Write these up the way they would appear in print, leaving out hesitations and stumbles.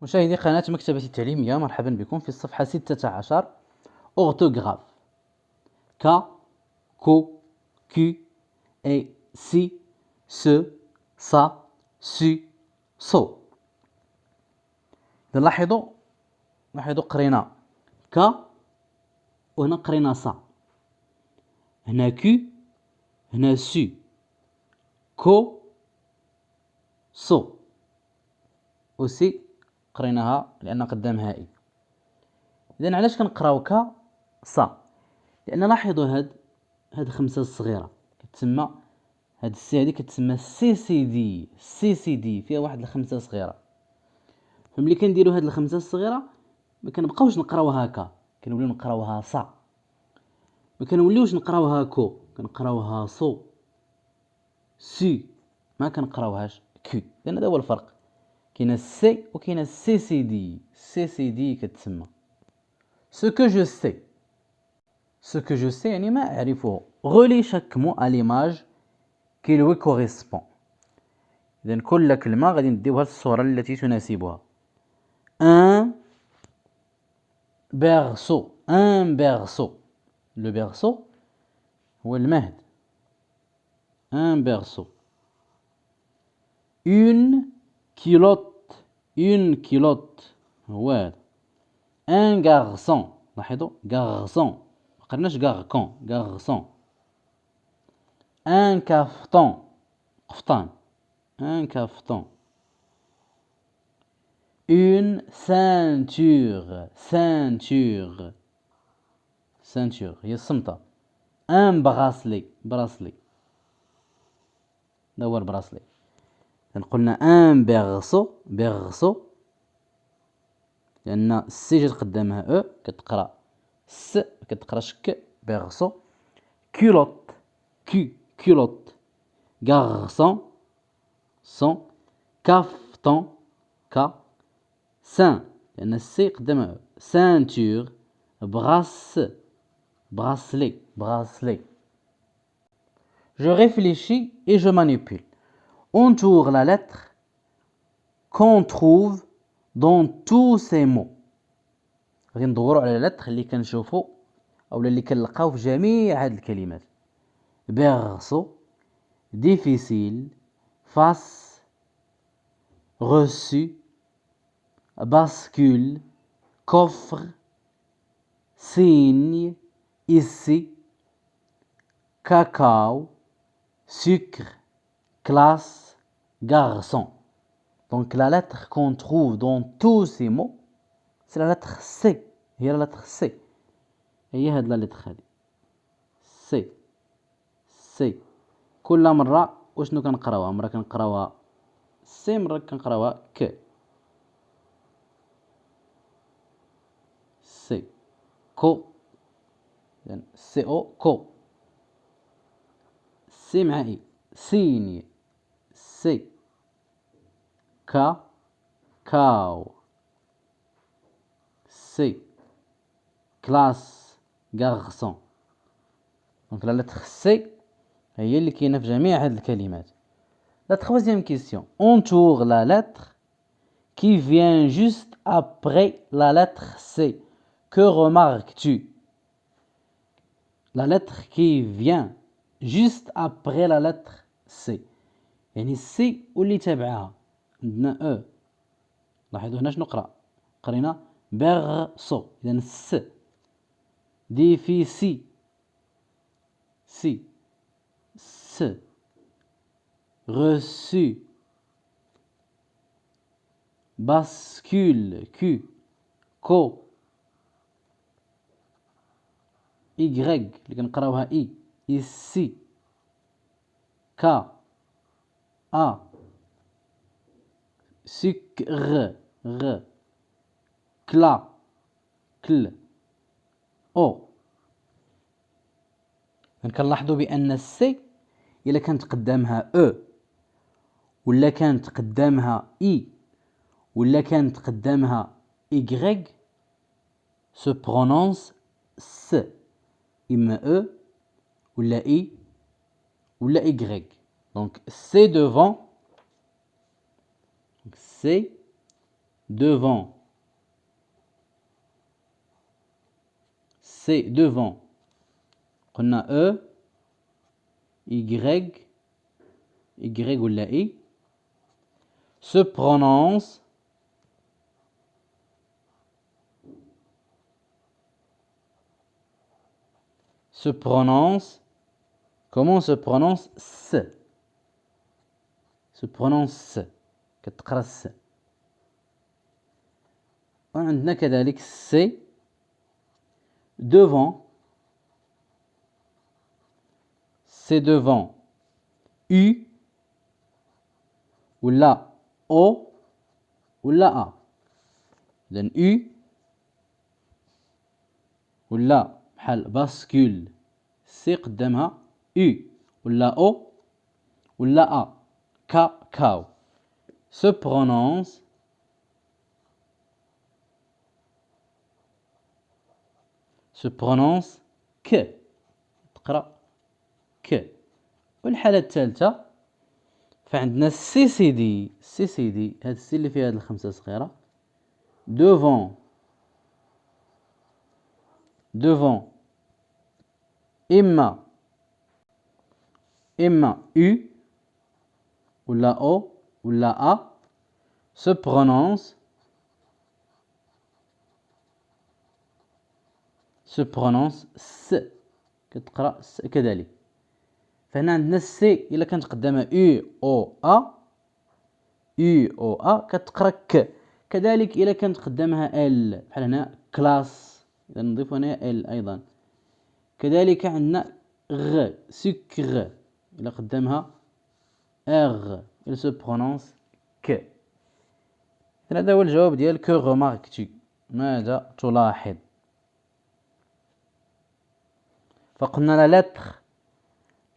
مشاهدي قناة مكتبة التعليمية، مرحبا بكم في الصفحة 16. أورثوغراف ك كو كي اي سي س صا سي صو. إذا لاحظوا قرينا ك وهنا قرينا صا، هنا كي هنا سي كو صو، وسي قريناها لأن قدامها إي. إذن علاش كنقراو ك صا؟ لأن لاحظوا هاد خمسة الصغيرة كتسمى، هاد السي هادي كتسمى سي سي دي فيها واحد الخمسة صغيرة. فملي كنديرو هاد الخمسة الصغيرة ما كنبقاوش نقراوها هكا، كنوليو نقراوها صا. ما كنوليوش نقراوها كو، كنقراوها صو سي، ما كنقراوهاش كي. لأن هذا هو الفرق، كاينه السي وكاينه سي دي كتسمى ce que je sais يعني ما أعرفه. relie chaque mot à l'image qui lui correspond. إذن كل كلمة غادي نديوها للصورة التي تناسبها. un berceau le berceau هو المهد. un berceau. une culotte هو هذا. un garçon، لاحظوا garçon ما قلناش garçon. un قفطان un cafeton. une ceinture هي الصمتة. un bracelet ده هو البراسلي. قلنا ان berceau لأن السي جات قدامها او كتقرا س ما كتقراش ك. berceau. culotte garçon son. cafeton ك. sein لأن السي قدامها او. ceinture. bracelet. je réfléchis et je manipule. entoure la lettre qu'on trouve dans tous ces mots. غادي ندوروا على لتر اللي كنشوفوا او اللي كنلقاو في جميع هاد الكلمات. berceau difficile face reçu bascule coffre signe ici cacao sucre classe garçon. Donc la lettre qu'on trouve dans tous ces mots c'est la lettre C. هي la lettre C. هي هاد la lettre هادي C. كل مرة وشنو كنقراوها؟ مرة كنقراوها C، مرة كنقراوها ك. C كو يعني سي او كو. سي مع اي سيني سي. كاو سي. كلاس garçon. دونك لا لتر سي هي اللي كاينه في جميع هاد الكلمات. La troisième question. entoure la lettre qui vient juste après la lettre C. Que remarques-tu? La lettre qui vient juste après la lettre C يعني السي واللي تابعها عندنا او. لاحظوا هنا شنو قرينا berceau. إذن الس difficile س reçu bascule كو y اللي كنقراوها اي ici sucre كل او. كنلاحظوا بان السي الا كانت قدامها او ولا كانت قدامها اي ولا كانت قدامها y se prononce س، اما او ولا اي ولا y. donc c'est devant devant, c'est devant. On a E, Y, Y ou la I, se prononce, comment se prononce S? Se prononce كتقرا س. وعندنا كذلك C devant, c'est devant U ou la O ou la A. إذن U ولا بحال باسكول سي قدامها U ولا O ولا A. كاو se prononce ك. تقرأ ك. والحالة الثالثة فعندنا السي سي دي هاد السي اللي فيها هاد الخمسة صغيرة devant إما U ولا O ولا A se prononce س. كتقرأ س كذلك. فهنا عندنا السي إلا كانت قدامها U أو A كتقرأ ك. كذلك إلا كانت قدامها ال بحال هنا كلاس، إذا نضيف هنا ال أيضا. كذلك عندنا غ سكر إلا قدامها R il se prononce ك. هذا هو الجواب ديال كو remarques-tu، ماذا تلاحظ. فقلنا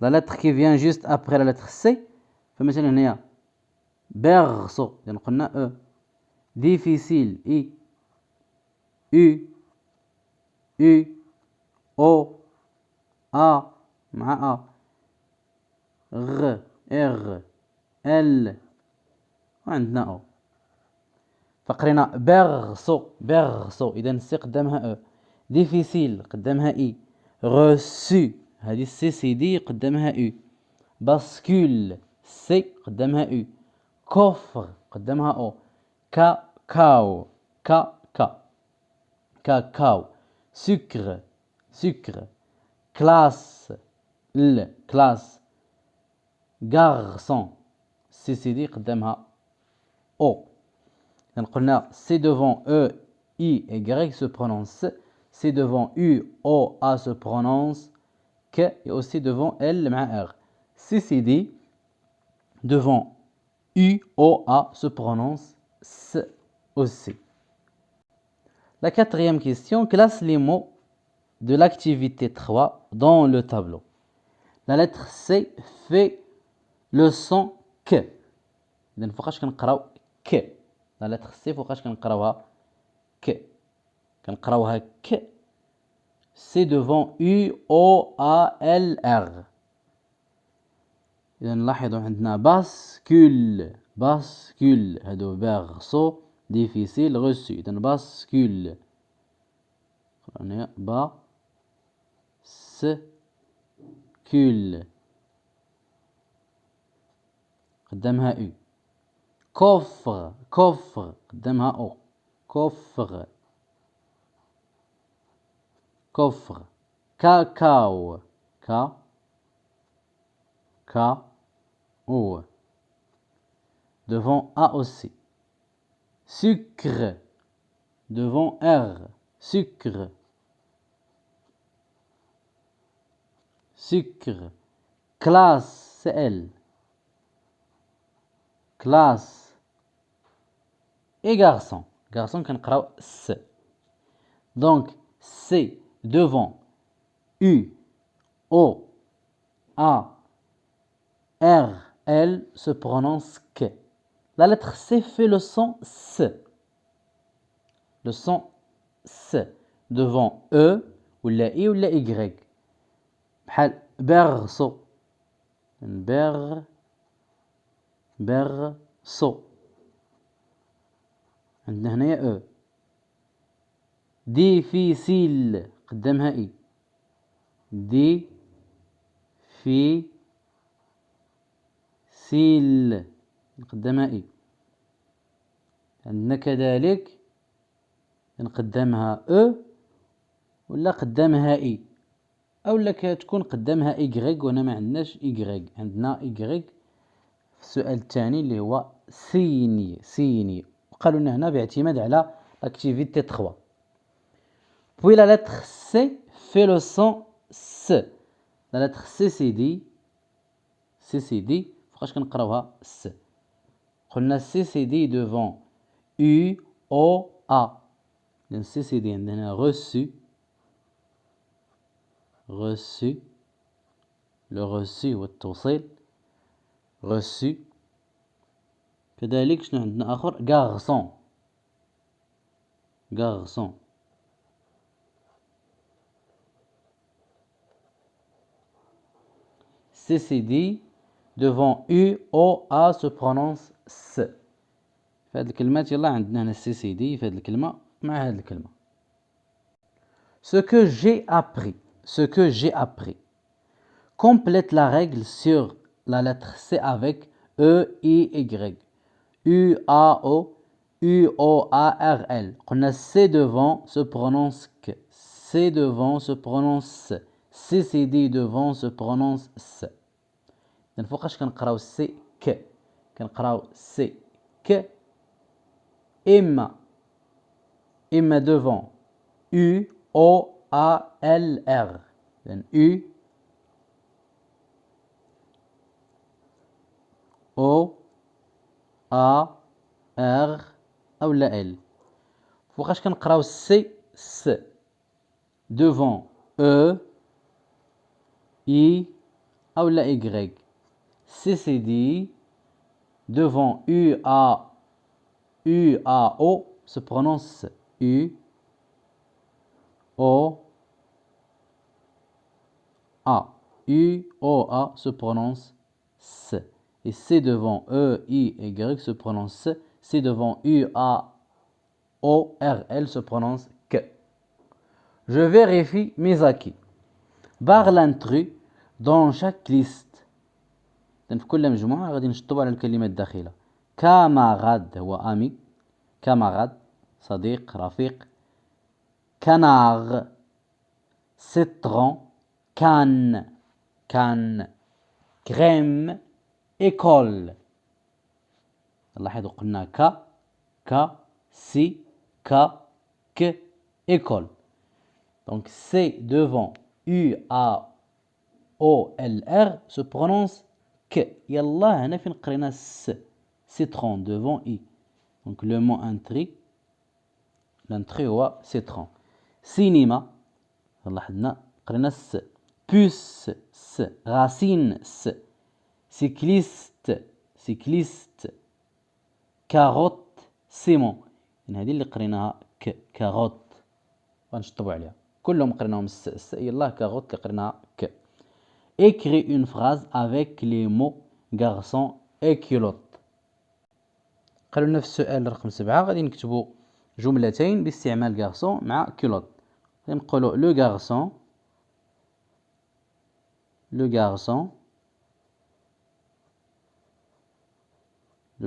la lettre qui vient juste après la lettre C، فمثلا هنا berceau يعني قلنا E، difficile I، U O A مع A، R L وعندنا O. فقرينا berceau إذا السي قدامها E، difficile قدامها I، reçu هذه السي سي دي قدامها U، bascule سي قدامها U، coffre قدامها O، كاكاو sucre classe garçon سي سي دي قدامها O. يعني قلنا C devant E, I et Y se prononce C devant U, O, A se prononce K et aussi devant L مع R. CCD devant U, O, A se prononce S aussi. La quatrième question, classe les mots de l'activité 3 dans le tableau. La lettre C fait le son K. إذن فوقاش كنقراو K. La lettre C فوقاش كنقراوها K. كنقراوها K. C devant U, O, A, L, R. إذا نلاحظوا عندنا باسكول هادو berceau difficile reçu. إذا باسكول هنا باسكول قدامها U. كوفر قدامها O. كوفر كاكاو O. Devant A aussi. Sucre devant R. Sucre. Classe c'est L. Classe. Et garçon كنقراو S. Donc C devant U, O, A, R, L se prononce K. La lettre C fait le son S. Le son S. Devant E, ou la I ou la Y. بحال berceau. berceau. عندنا هنايا او. ديفيسيل قدامها اي. ديفيسيل قدامها اي. عندنا كذلك نقدمها او ولا قدامها اي، اولا كتكون قدامها ايغريك وهنا ما عندناش ايغريك، عندنا ايغريك في السؤال الثاني اللي هو سيني وقالوا لنا هنا باعتماد على لاكتيفيتي 3. Puis la lettre C fait le son S. La lettre C c'est dit فوقاش كنقراوها S. قلنا C c'est dit devant U O A. لأن C c'est dit عندنا reçu le reçu هو التوصيل reçu. كذلك شنو عندنا آخر garçon C c'est dit devant U O A se prononce S. في هذه الكلمات يلا عندنا هنا C c'est dit في هذه الكلمة مع هذه الكلمة. Ce que j'ai appris. Complète la règle sur la lettre C avec E, I, Y. U, A, O, U, O, A, R, L. On a C devant se prononce que. C devant se prononce S. C, C, D devant se prononce S. إذن فوقاش كنقراو C ك. كنقراو C ك. إما devant U, O, A, L, R. إذن U, O, A, R أو لا L. فوقاش كنقراو C S devant E, I أو لا Y. C C D devant U A O se prononce U O A. U O A se prononce S. Et C devant E I Y se prononce S. C devant U A O R L se prononce que. Je vérifie mes acquis. Barre l'intrus dans chaque liste. في كل مجموعة غادي نشطب على الكلمات الداخلة. كاماراد هو أمي، كاماراد صديق رفيق. كانار سيترون، كان كريم إيكول. لاحظوا قلنا سي ك école. Donc C devant U A O L R se prononce que. يلا هنا فين قرينا س. Citron devant I. Donc le mot l'entrée هو citron. Cinéma لاحظنا قرينا س. Puce س. Racine س. cycliste carotte Simon. يعني هذه اللي قريناها كاروت غنشطبوا عليها كلهم قريناهم س يلاه كاروت اللي قريناها ك. Écris une phrase avec les mots garçon et culotte. قالوا لنا في السؤال رقم 7 غادي نكتبوا جملتين باستعمال garçon مع culotte. غادي نقولوا le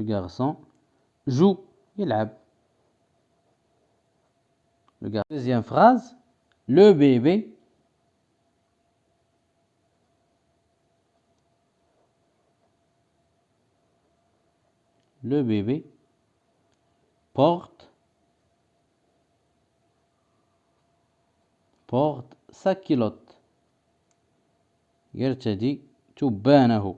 garçon joue يلعب. Deuxième phrase, le bébé porte sa culotte. يرتدي تبانه.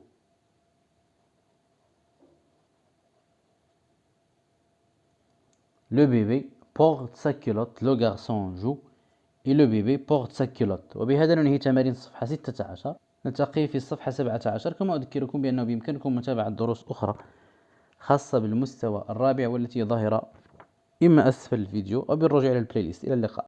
Le bébé porte sa culotte. Le garçon joue et le bébé porte sa culotte. وبهذا ننهي تمارين الصفحة 16. نلتقي في الصفحة 17. كما أذكركم بأنه بإمكانكم متابعة دروس أخرى خاصة بالمستوى الرابع والتي ظاهرة إما أسفل الفيديو أو بالرجوع إلى البلاي ليست. إلى اللقاء.